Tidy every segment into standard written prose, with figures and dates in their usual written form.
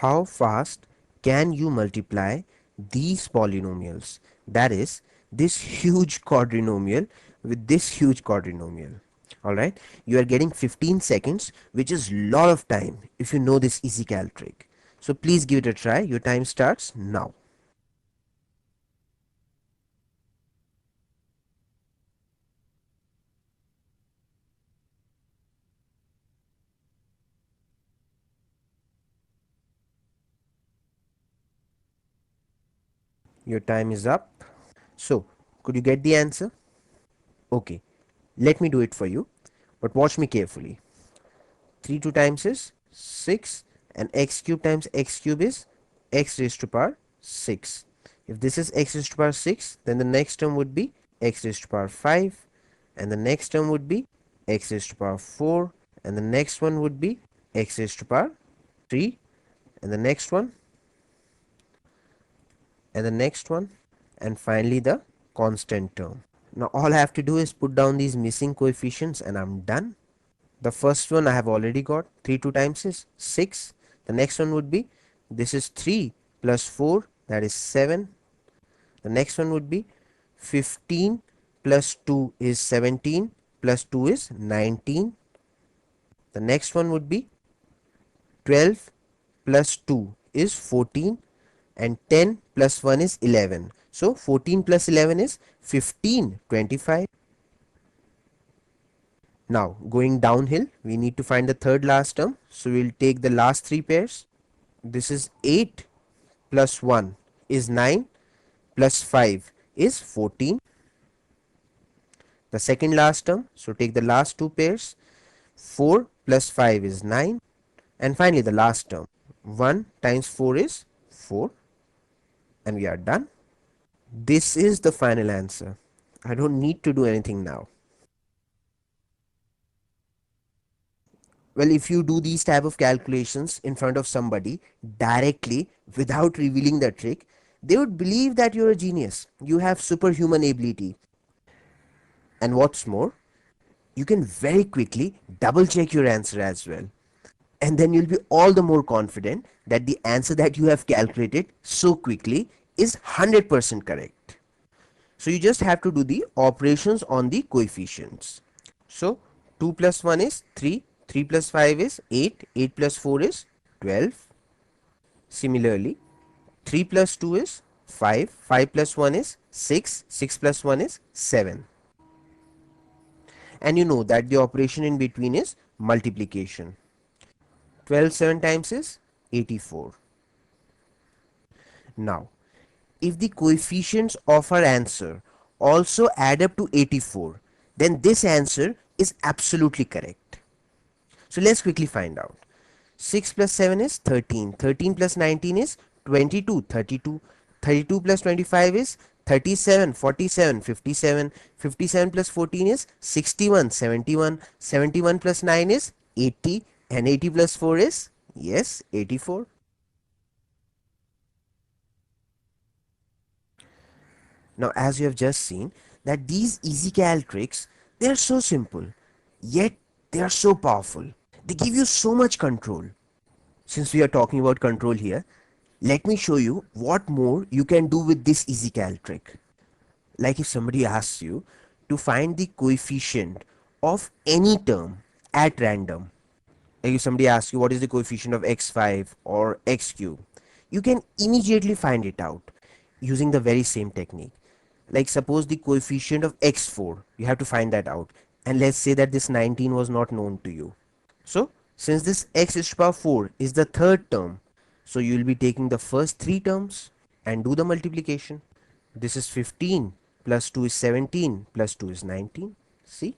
how fast can you multiply these polynomials? That is, this huge quadrinomial with this huge quadrinomial. Alright, you are getting 15 seconds, which is lot of time if you know this EasyCal trick. So please give it a try. Your time starts now. Your time is up. So, could you get the answer? Okay, let me do it for you, but watch me carefully. 3 2 times is 6, and x cube times x cube is x raised to power 6. If this is x raised to power 6, then the next term would be x raised to power 5, and the next term would be x raised to power 4, and the next one would be x raised to power 3, and the next one, and the next one, and finally the constant term. Now all I have to do is put down these missing coefficients and I'm done. The first one I have already got. 3 2 times is 6. The next one would be, this is 3 plus 4, that is 7. The next one would be 15 plus 2 is 17 plus 2 is 19. The next one would be 12 plus 2 is 14, and 10 plus 1 is 11. So 14 plus 11 is 15, 25. Now going downhill, we need to find the third last term. So we'll take the last three pairs. This is 8 plus 1 is 9 plus 5 is 14. The second last term, so take the last two pairs. 4 plus 5 is 9. And finally the last term, 1 times 4 is 4. And we are done. This is the final answer. I don't need to do anything now. Well, if you do these type of calculations in front of somebody directly without revealing the trick, they would believe that you're a genius. You have superhuman ability. And what's more, you can very quickly double check your answer as well. And then you'll be all the more confident that the answer that you have calculated so quickly is 100% correct. So you just have to do the operations on the coefficients. So 2 plus 1 is 3, 3 plus 5 is 8, 8 plus 4 is 12. Similarly, 3 plus 2 is 5, 5 plus 1 is 6, 6 plus 1 is 7. And you know that the operation in between is multiplication. 12 7 times is 84. Now, if the coefficients of our answer also add up to 84, then this answer is absolutely correct. So let's quickly find out. 6 plus 7 is 13. 13 plus 19 is 22. 32. 32 plus 25 is 37. 47. 57. 57 plus 14 is 61. 71. 71 plus 9 is 80. And 80 plus 4 is, yes, 84. Now, as you have just seen, that these EasyCal tricks, they are so simple, yet they are so powerful. They give you so much control. Since we are talking about control here, let me show you what more you can do with this EasyCal trick. Like if somebody asks you to find the coefficient of any term at random. Like if somebody asks you what is the coefficient of x5 or x cube, you can immediately find it out using the very same technique. Like suppose the coefficient of x4, you have to find that out. And let's say that this 19 was not known to you. So since this x raised to power 4 is the third term, so you will be taking the first three terms and do the multiplication. This is 15 plus 2 is 17 plus 2 is 19. See?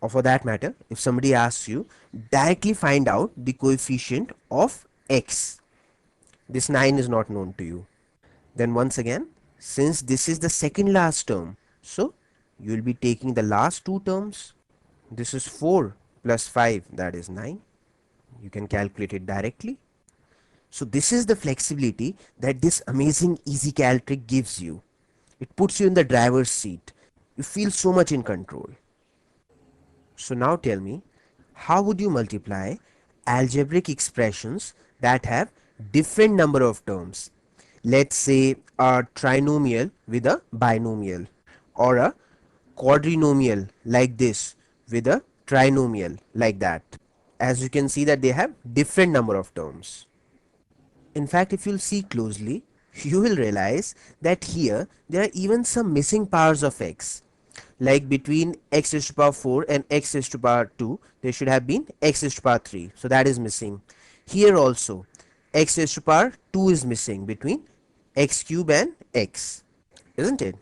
Or for that matter, if somebody asks you, directly find out the coefficient of x. This 9 is not known to you. Then once again, since this is the second last term, so you will be taking the last two terms. This is 4 plus 5, that is 9. You can calculate it directly. So this is the flexibility that this amazing EasyCal trick gives you. It puts you in the driver's seat. You feel so much in control. So now tell me, how would you multiply algebraic expressions that have different number of terms. Let's say a trinomial with a binomial, or a quadrinomial like this with a trinomial like that. As you can see that they have different number of terms. In fact, if you'll see closely, you will realize that here there are even some missing powers of x. Like between x raised to power 4 and x raised to power 2, there should have been x raised to power 3. So that is missing. Here also, x raised to power 2 is missing between x cube and x. Isn't it?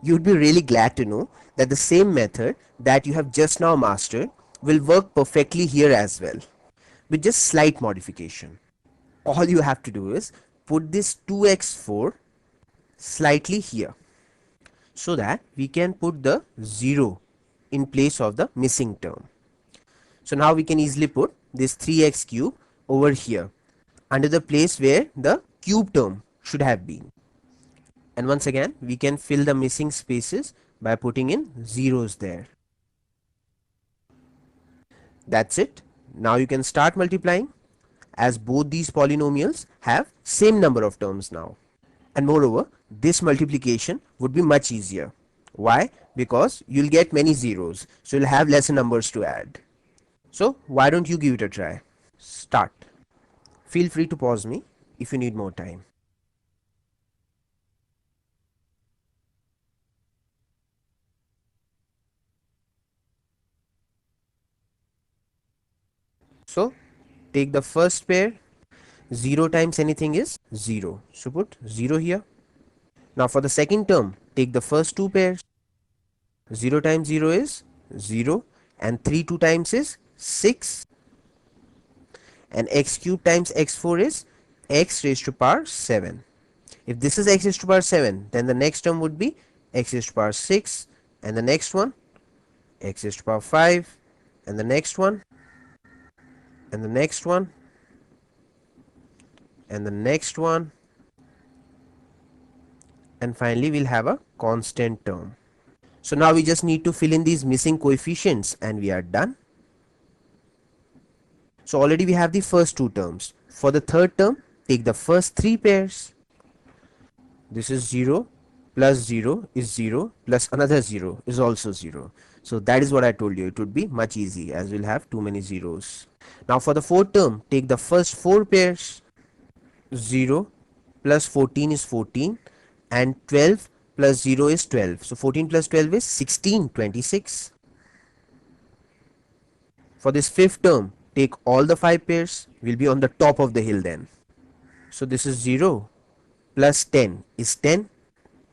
You'd be really glad to know that the same method that you have just now mastered will work perfectly here as well, with just slight modification. All you have to do is put this 2x4 slightly here, so that we can put the 0 in place of the missing term. So now we can easily put this 3x cube over here under the place where the cube term should have been. And once again, we can fill the missing spaces by putting in zeros there. That's it. Now you can start multiplying, as both these polynomials have same number of terms now. And moreover, this multiplication would be much easier. Why? Because you'll get many zeros, so you'll have lesser numbers to add. So why don't you give it a try? Start. Feel free to pause me if you need more time. So take the first pair. 0 times anything is 0. So put 0 here. Now for the second term, take the first two pairs. 0 times 0 is 0, and 3 2 times is 6, and x cube times x4 is x raised to power 7. If this is x raised to power 7, then the next term would be x raised to power 6, and the next one x raised to power 5, and the next one, and the next one, and the next one, and finally we'll have a constant term. So now we just need to fill in these missing coefficients and we are done. So already we have the first two terms. For the third term, take the first three pairs. This is 0 plus 0 is 0 plus another 0 is also 0. So that is what I told you. It would be much easy as we'll have too many zeros. Now for the fourth term, take the first four pairs. 0 plus 14 is 14, and 12 plus 0 is 12. So 14 plus 12 is 16, 26. For this fifth term, take all the 5 pairs. We'll be on the top of the hill then. So this is 0 plus 10 is 10.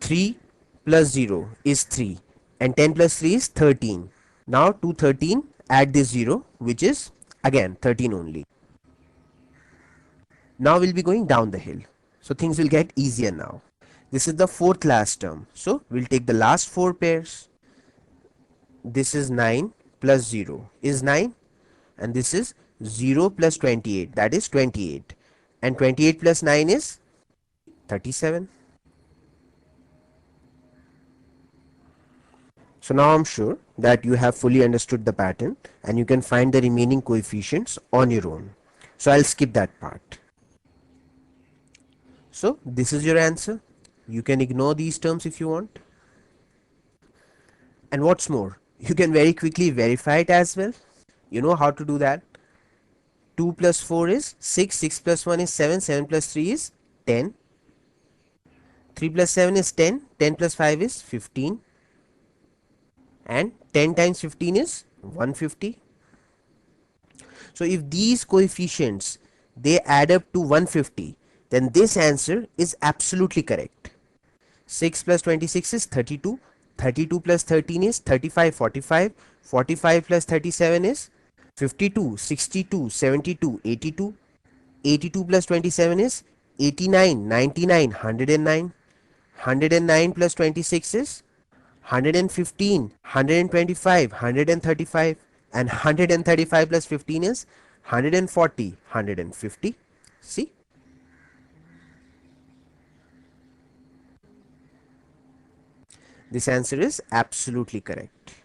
3 plus 0 is 3. And 10 plus 3 is 13. Now to 13, add this 0, which is again 13 only. Now we'll be going down the hill. So things will get easier now. This is the fourth last term. So we'll take the last 4 pairs. This is 9 plus 0 is 9. And this is 0 plus 28, that is 28. And 28 plus 9 is 37. So now I'm sure that you have fully understood the pattern and you can find the remaining coefficients on your own. So I'll skip that part. So this is your answer. You can ignore these terms if you want. And what's more, you can very quickly verify it as well. You know how to do that. 2 plus 4 is 6, 6 plus 1 is 7, 7 plus 3 is 10. 3 plus 7 is 10, 10 plus 5 is 15. And 10 times 15 is 150. So if these coefficients, they add up to 150, then this answer is absolutely correct. 6 plus 26 is 32. 32 plus 13 is 35, 45. 45 plus 37 is 52, 62, 72, 82. 82 plus 27 is 89, 99, 109. 109 plus 26 is 115, 125, 135. And 135 plus 15 is 140, 150. See? This answer is absolutely correct.